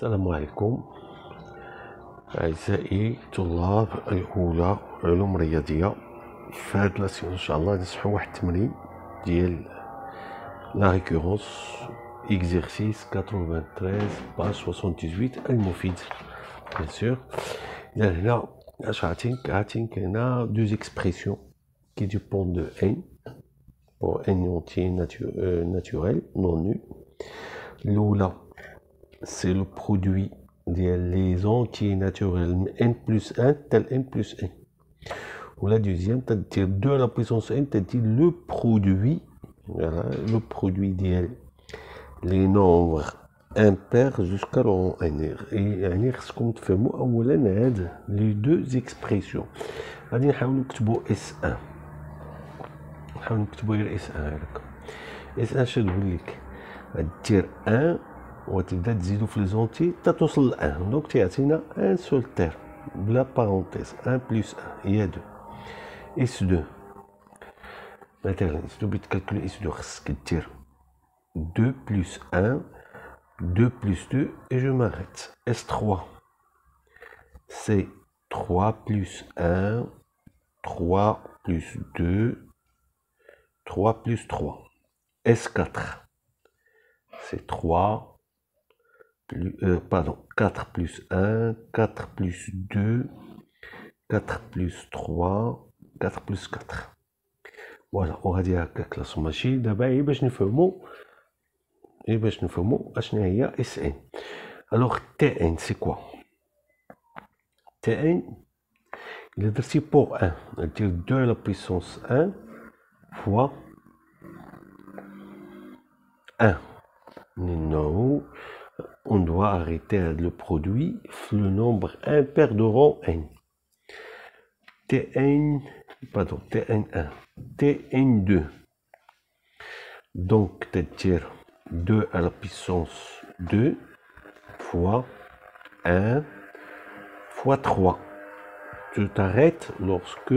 السلام عليكم أعزائي طلاب الأولى علوم رياضية. في هاد لاسيون إن شاء الله نشرحو واحد التمرين ديال لا ريكورونس إكزيرسيس 93 باج 78 المفيد بيان سور. إذا هنا اش عطينك هنا دوز إكسبريسيون كي ديبون دو ان pour n entier naturel non nu. L'oula, c'est le produit des entiers naturels n plus 1 tel n plus 1. Ou la deuxième, c'est-à-dire 2 à la puissance n, c'est-à-dire le produit, voilà, le produit les nombres impairs jusqu'à leur n. Et ce qu'on fait, les deux expressions. On va نكتبوا S1. نحاول نكتبو غير اس ان هكا. اس ان شنو تقول لك؟ دير ان وتبدا تزيدو في لي زونتي حتى توصل ل 1. دونك تيعطينا ان سول تير بلا بارونتيز 1 بلس 1 هي 2. اس 2 مثلا اس 2 بتكالكولي اس 2 خصك دير 2 بلس 1 2 بلس 2 et je m'arrête. S3 c'est 3 plus 1 3 plus 2 3 plus 3. S4, c'est 3, plus, 4 plus 1, 4 plus 2, 4 plus 3, 4 plus 4. Voilà, on va dire que la somme ماشي دابا غير باش نفهمو اشنا هي SN. Alors TN c'est quoi? TN, il est درتي pour 1, c'est-à-dire 2 à la puissance 1 fois 1. Non, on doit arrêter le produit, le nombre impair de rang n. Tn1, Tn2. Donc, c'est-à-dire 2 à la puissance 2 fois 1 fois 3. Tu t'arrêtes lorsque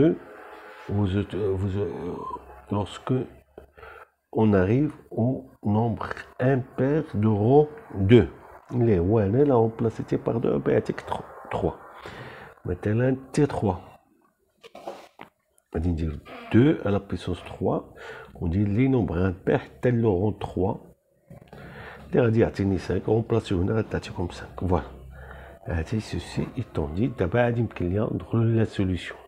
on arrive au nombre impair de rang 2. اللي هو هنا لا remplacé par 2 بيعطيك 3. مثلا T3 غادي ندير 2 à la puissance 3 وندير لي نومبر امبير حتى لو رون 3 اللي غادي يعطيني 5 رومبلاسيو هنا غتعطيكم 5. فوالا هادي سوسي étant dit. دابا غادي يمكن ليا ندخلو لا سوليسيون.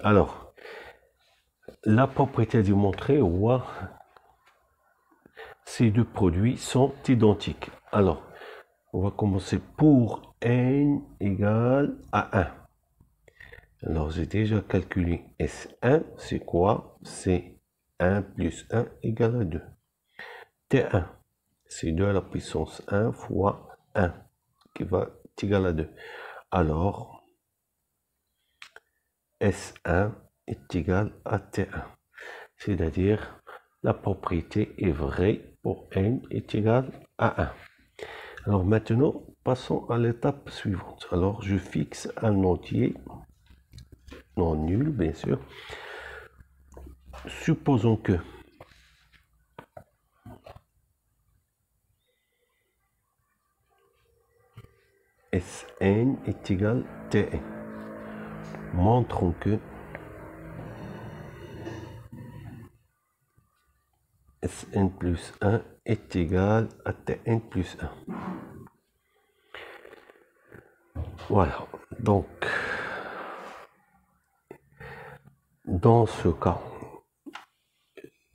Alors la propriété à démontrer, ces deux produits sont identiques. Alors, on va commencer pour n égale à 1. Alors, j'ai déjà calculé S1, c'est quoi? C'est 1 plus 1 égale à 2. T1, c'est 2 à la puissance 1 fois 1, qui va être égal à 2. Alors, S1 est égal à T1. C'est-à-dire, la propriété est vraie pour n est égal à 1. Alors maintenant, passons à l'étape suivante. Alors, je fixe un entier non nul, bien sûr. Supposons que Sn est égal à Tn. Montrons que Sn plus 1 est égal à Tn plus 1. Voilà, donc dans ce cas,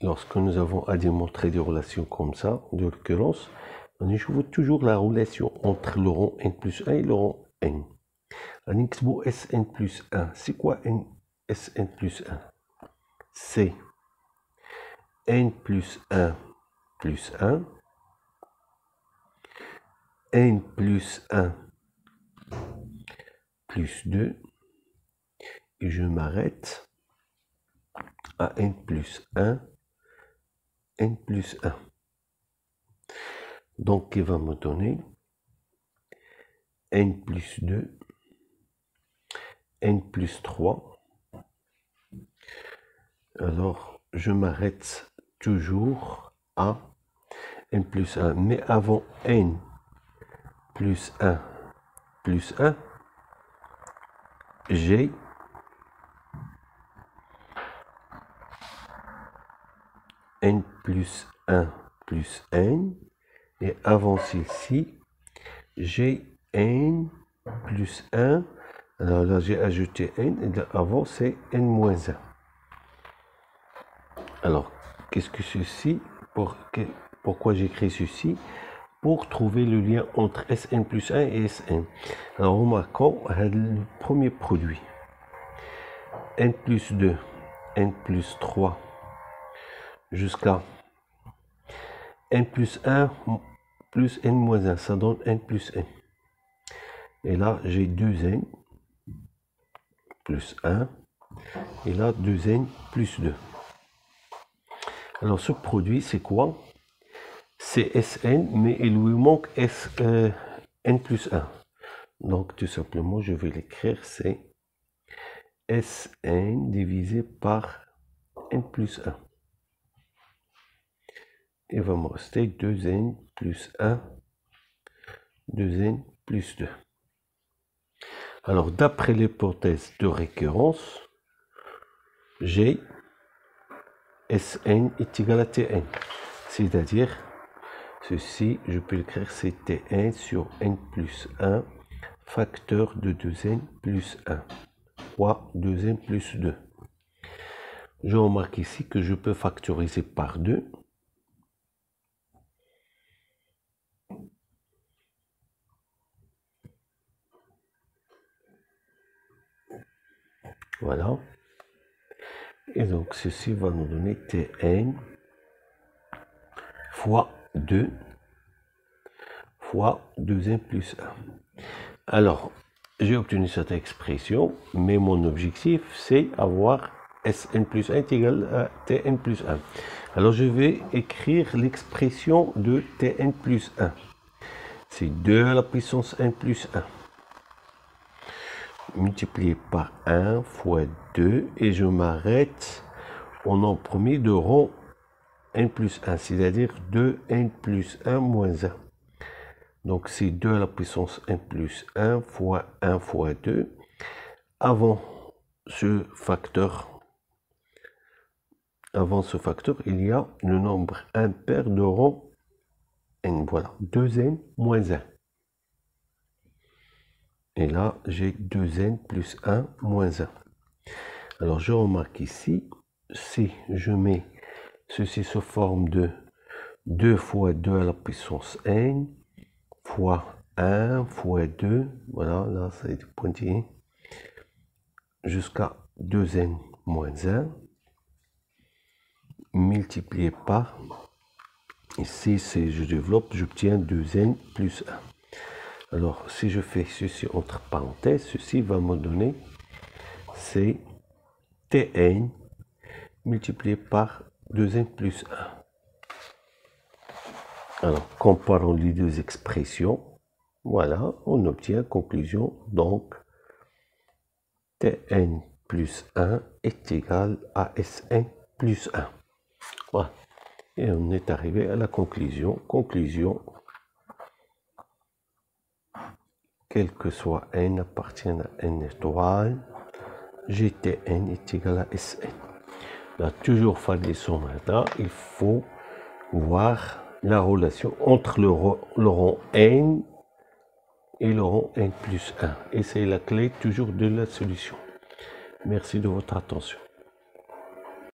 lorsque nous avons à démontrer des relations comme ça, de l'occurrence, on échoue toujours la relation entre le rang n plus 1 et le rang n. On écrit Sn plus 1. C'est quoi Sn plus 1? C'est n plus 1 plus 1, n plus 1 plus 2, et je m'arrête à n plus 1, n plus 1. Donc, il va me donner n plus 2, n plus 3. Alors, je m'arrête toujours à n plus 1, mais avant n plus 1 plus 1, j'ai n plus 1 plus n, et avant celle-ci, j'ai n plus 1. Alors là, j'ai ajouté n, et là, avant, c'est n moins 1. Alors, qu'est-ce que ceci? Pourquoi j'écris ceci? Pour trouver le lien entre Sn plus 1 et Sn. Alors, remarquons le premier produit. N plus 2, N plus 3, jusqu'à N plus 1 plus N moins 1. Ça donne N plus N. Et là, j'ai 2N plus 1. Et là, 2N plus 2. Alors, ce produit, c'est quoi? C'est Sn, mais il lui manque n plus 1. Donc, tout simplement, je vais l'écrire, c'est Sn divisé par n plus 1. Il va me rester 2n plus 1, 2n plus 2. Alors, d'après l'hypothèse de récurrence, j'ai Sn est égal à Tn. C'est-à-dire, ceci, je peux l'écrire, c'est Tn sur n plus 1, facteur de 2n plus 1, fois 2n plus 2. Je remarque ici que je peux factoriser par 2. Voilà. Et donc, ceci va nous donner Tn fois 2 fois 2n plus 1. Alors, j'ai obtenu cette expression, mais mon objectif, c'est avoir Sn plus 1 est égal à Tn plus 1. Alors, je vais écrire l'expression de Tn plus 1. C'est 2 à la puissance n plus 1. Multiplié par 1 fois 2, et je m'arrête au nombre premier de rang n plus 1, c'est-à-dire 2n plus 1 moins 1. Donc c'est 2 à la puissance n plus 1 fois 1 fois 2. Avant ce facteur, il y a le nombre impair de rang n. Voilà, 2n moins 1. Et là, j'ai 2n plus 1 moins 1. Alors, je remarque ici, si je mets ceci sous forme de 2 fois 2 à la puissance n, fois 1 fois 2, voilà, là, ça a été pointillé, jusqu'à 2n moins 1, multiplié par, ici, si je développe, j'obtiens 2n plus 1. Alors, si je fais ceci entre parenthèses, ceci va me donner, c'est Tn multiplié par 2n plus 1. Alors, comparons les deux expressions. Voilà, on obtient conclusion. Donc, Tn plus 1 est égal à Sn plus 1. Voilà. Et on est arrivé à la conclusion. Conclusion. Quel que soit n appartient à n étoile, Gtn est égal à Sn. Là, toujours faire des sommes maintenant, il faut voir la relation entre le rang n et le rang n plus 1. Et c'est la clé toujours de la solution. Merci de votre attention.